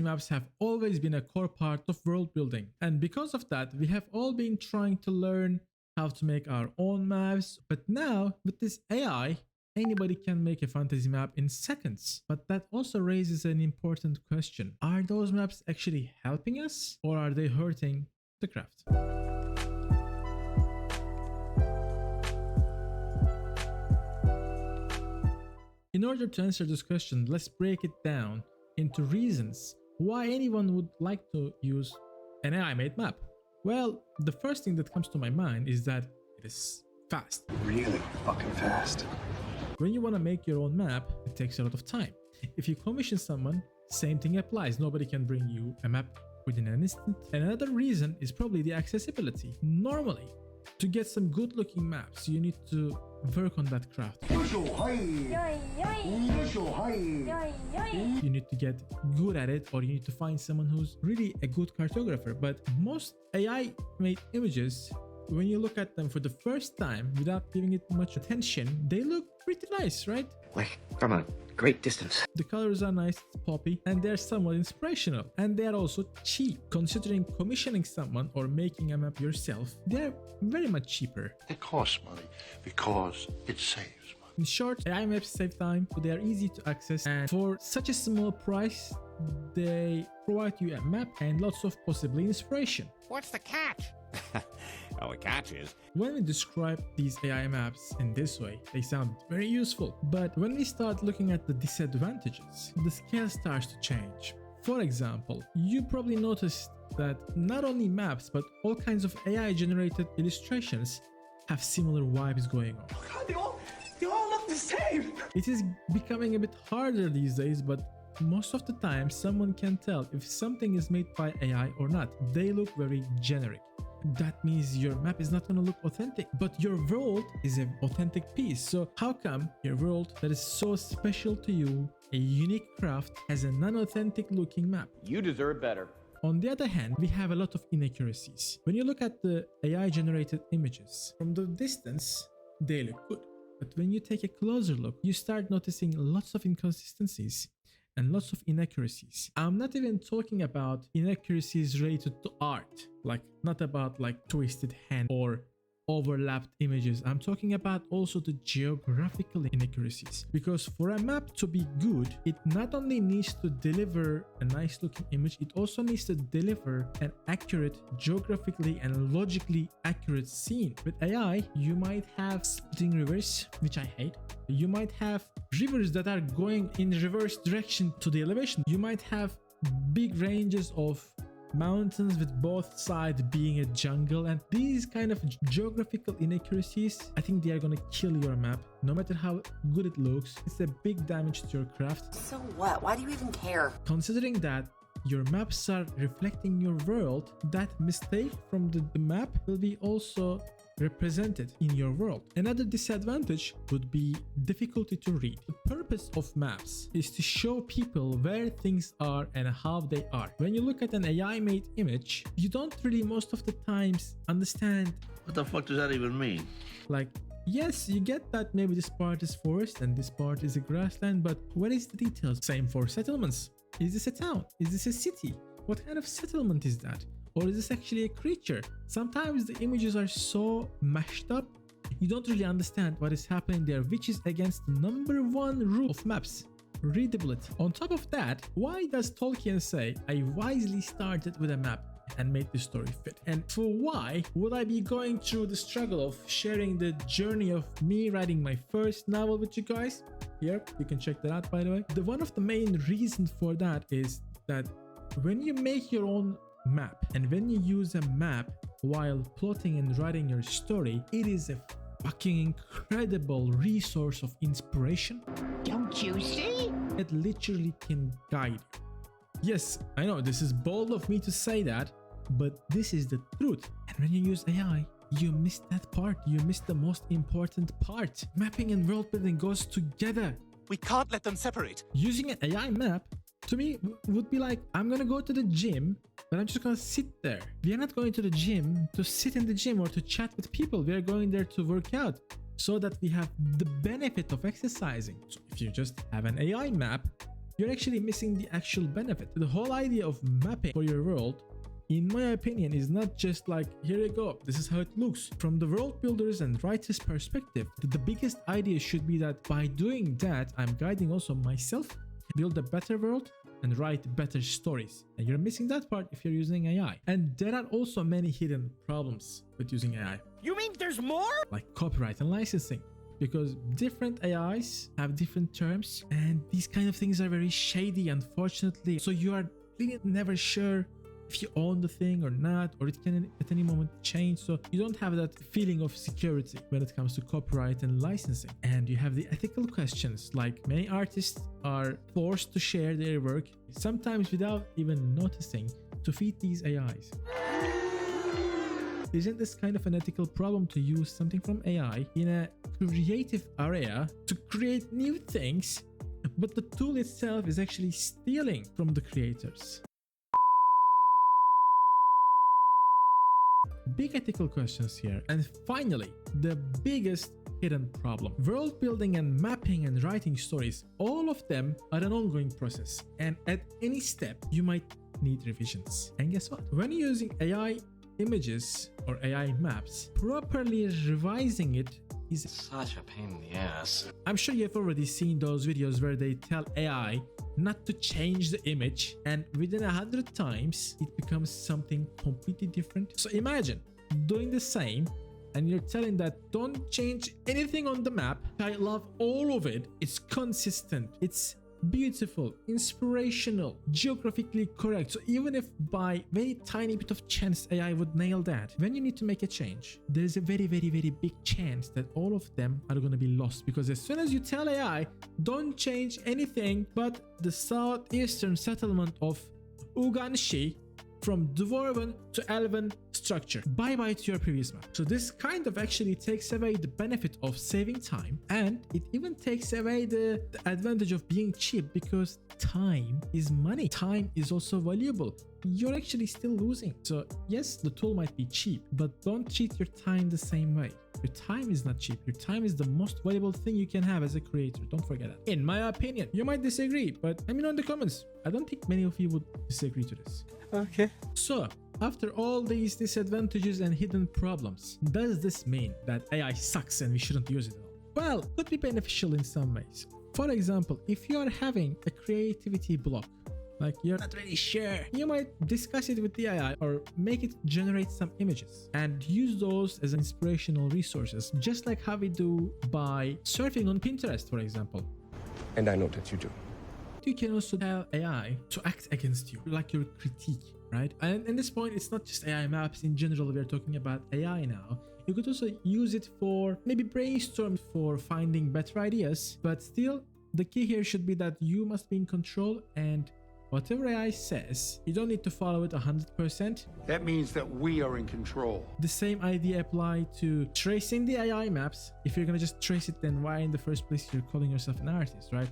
maps have always been a core part of world building. And because of that, we have all been trying to learn how to make our own maps. But now with this AI, anybody can make a fantasy map in seconds. But that also raises an important question. Are those maps actually helping us, or are they hurting the craft? In order to answer this question, let's break it down into reasons why anyone would like to use an AI-made map. Well, the first thing that comes to my mind is that it is fast. Really fucking fast. When you want to make your own map, it takes a lot of time. If you commission someone, same thing applies. Nobody can bring you a map within an instant. And another reason is probably the accessibility. Normally, to get some good looking maps, you need to work on that craft. You need to get good at it, or you need to find someone who's really a good cartographer. But most AI made images, when you look at them for the first time without giving it much attention, they look pretty nice, right? Like from a great distance. The colors are nice, it's poppy, and they're somewhat inspirational. And they're also cheap. Considering commissioning someone or making a map yourself, they're very much cheaper. It costs money because it saves money. In short, AI maps save time, but they are easy to access, and for such a small price, they provide you a map and lots of possibly inspiration. What's the catch? Oh, the catch is, when we describe these AI maps in this way, they sound very useful. But when we start looking at the disadvantages, the scale starts to change. For example, you probably noticed that not only maps, but all kinds of AI-generated illustrations have similar vibes going on. Oh God, they all look the same. It is becoming a bit harder these days, but most of the time someone can tell if something is made by AI or not. They look very generic. That means your map is not going to look authentic, but your world is an authentic piece. So how come your world that is so special to you, a unique craft, has a non-authentic looking map? You deserve better. On the other hand, we have a lot of inaccuracies. When you look at the AI generated images, from the distance, they look good. But when you take a closer look, you start noticing lots of inconsistencies and lots of inaccuracies. I'm not even talking about inaccuracies related to art, like not about like twisted hand or overlapped images. I'm talking about also the geographical inaccuracies, because for a map to be good, it not only needs to deliver a nice looking image, it also needs to deliver an accurate, geographically and logically accurate scene. With AI, you might have splitting rivers, which I hate. You might have rivers that are going in reverse direction to the elevation. You might have big ranges of mountains with both sides being a jungle, and these kind of geographical inaccuracies, I think they are gonna kill your map. No matter how good it looks, it's a big damage to your craft. So what? Why do you even care? Considering that your maps are reflecting your world, that mistake from the map will be also represented in your world. Another disadvantage would be difficulty to read. The purpose of maps is to show people where things are and how they are. When you look at an AI made image, you don't really most of the times understand What the fuck does that even mean? like, yes, you get that maybe this part is forest and this part is a grassland, but what is the details? Same for settlements. Is this a town? Is this a city? What kind of settlement is that? Or is this actually a creature? Sometimes the images are so mashed up, you don't really understand what is happening there, which is against the number one rule of maps: readability. On top of that, why does Tolkien say, I wisely started with a map and made the story fit? And for why would I be going through the struggle of sharing the journey of me writing my first novel with you guys? Here, you can check that out, by the way. One of the main reasons for that is that when you make your own map and when you use a map while plotting and writing your story, it is a fucking incredible resource of inspiration. Don't you see? It literally can guide you. Yes, I know this is bold of me to say that, but this is the truth. And when you use AI, you miss that part. You miss the most important part. Mapping and world building goes together. We can't let them separate. Using an AI map, to me, would be like, I'm gonna go to the gym, but I'm just gonna sit there. We are not going to the gym to sit in the gym or to chat with people. We are going there to work out so that we have the benefit of exercising. So if you just have an AI map, you're actually missing the actual benefit. The whole idea of mapping for your world, in my opinion, is not just like, here you go, this is how it looks. From the world builders and writers' perspective, the biggest idea should be that by doing that, I'm guiding also myself, build a better world and write better stories. And you're missing that part if you're using AI. And there are also many hidden problems with using AI. You mean there's more? Like copyright and licensing. Because different AIs have different terms and these kind of things are very shady, unfortunately. So you are really never sure if you own the thing or not, or it can at any moment change. So you don't have that feeling of security when it comes to copyright and licensing. And you have the ethical questions, like many artists are forced to share their work, sometimes without even noticing, to feed these AIs. Isn't this kind of an ethical problem to use something from AI in a creative area to create new things, but the tool itself is actually stealing from the creators? Big ethical questions here. And finally, the biggest hidden problem. World building and mapping and writing stories, all of them are an ongoing process. And at any step, you might need revisions. And guess what? When you're using AI images or AI maps, properly revising it is Such a pain in the ass. I'm sure you've already seen those videos where they tell AI not to change the image, and within 100 times it becomes something completely different. So imagine doing the same and you're telling that don't change anything on the map. I love all of it. It's consistent, it's beautiful, inspirational, geographically correct. So even if by very tiny bit of chance AI would nail that, when you need to make a change, there's a very big chance that all of them are going to be lost, because as soon as you tell AI don't change anything but the southeastern settlement of Uganshi from Dwarven to Elven structure, bye to your previous map. So this kind of actually takes away the benefit of saving time, and it even takes away the advantage of being cheap, because time is money. Time is also valuable. You're actually still losing. So yes, the tool might be cheap, but don't treat your time the same way. Your time is not cheap. Your time is the most valuable thing you can have as a creator. Don't forget that. In my opinion, you might disagree, but let me know in the comments. I don't think many of you would disagree to this. Okay. So, after all these disadvantages and hidden problems, does this mean that AI sucks and we shouldn't use it at all? Well, it could be beneficial in some ways. For example, if you are having a creativity block, like you're not really sure, you might discuss it with the AI or make it generate some images and use those as inspirational resources, just like how we do by surfing on Pinterest, for example. And I know that you do. You can also tell AI to act against you, like your critique, right? And at this point, it's not just AI maps in general. We're talking about AI now. You could also use it for maybe brainstorm for finding better ideas, but still the key here should be that you must be in control, and whatever AI says, you don't need to follow it 100%. That means that we are in control. The same idea apply to tracing the AI maps. If you're gonna just trace it, then why in the first place you're calling yourself an artist, right?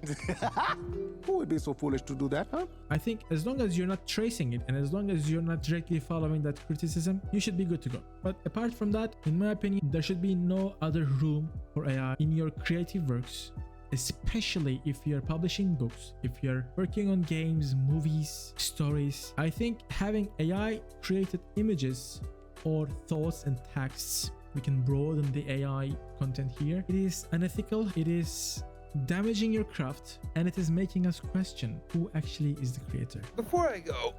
Who would be so foolish to do that, huh? I think as long as you're not tracing it and as long as you're not directly following that criticism, you should be good to go. But apart from that, in my opinion, there should be no other room for AI in your creative works, especially if you're publishing books, if you're working on games, movies, stories. I think having AI created images or thoughts and texts, we can broaden the AI content here. It is unethical, it is damaging your craft, and it is making us question who actually is the creator. Before I go,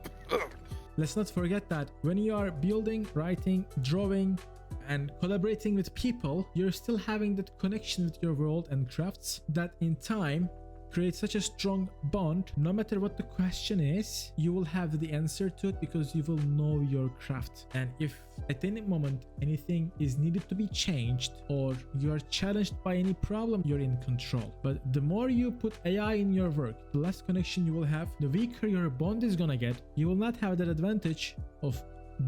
Let's not forget that when you are building, writing, drawing, and collaborating with people, you're still having that connection with your world and crafts that in time creates such a strong bond. No matter what the question is, you will have the answer to it because you will know your craft. And if at any moment anything is needed to be changed or you are challenged by any problem, you're in control. But the more you put AI in your work, the less connection you will have, the weaker your bond is gonna get. You will not have that advantage of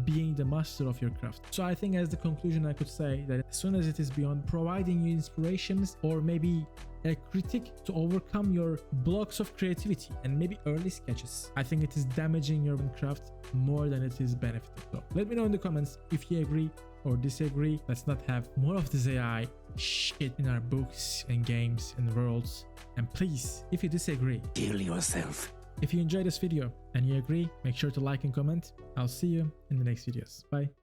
being the master of your craft. So I think as the conclusion, I could say that as soon as it is beyond providing you inspirations or maybe a critique to overcome your blocks of creativity and maybe early sketches, I think it is damaging your own craft more than it is benefiting. So let me know in the comments if you agree or disagree. Let's not have more of this AI shit in our books and games and worlds. And please, if you disagree, Kill yourself. if you enjoyed this video and you agree, make sure to like and comment. I'll see you in the next videos. Bye.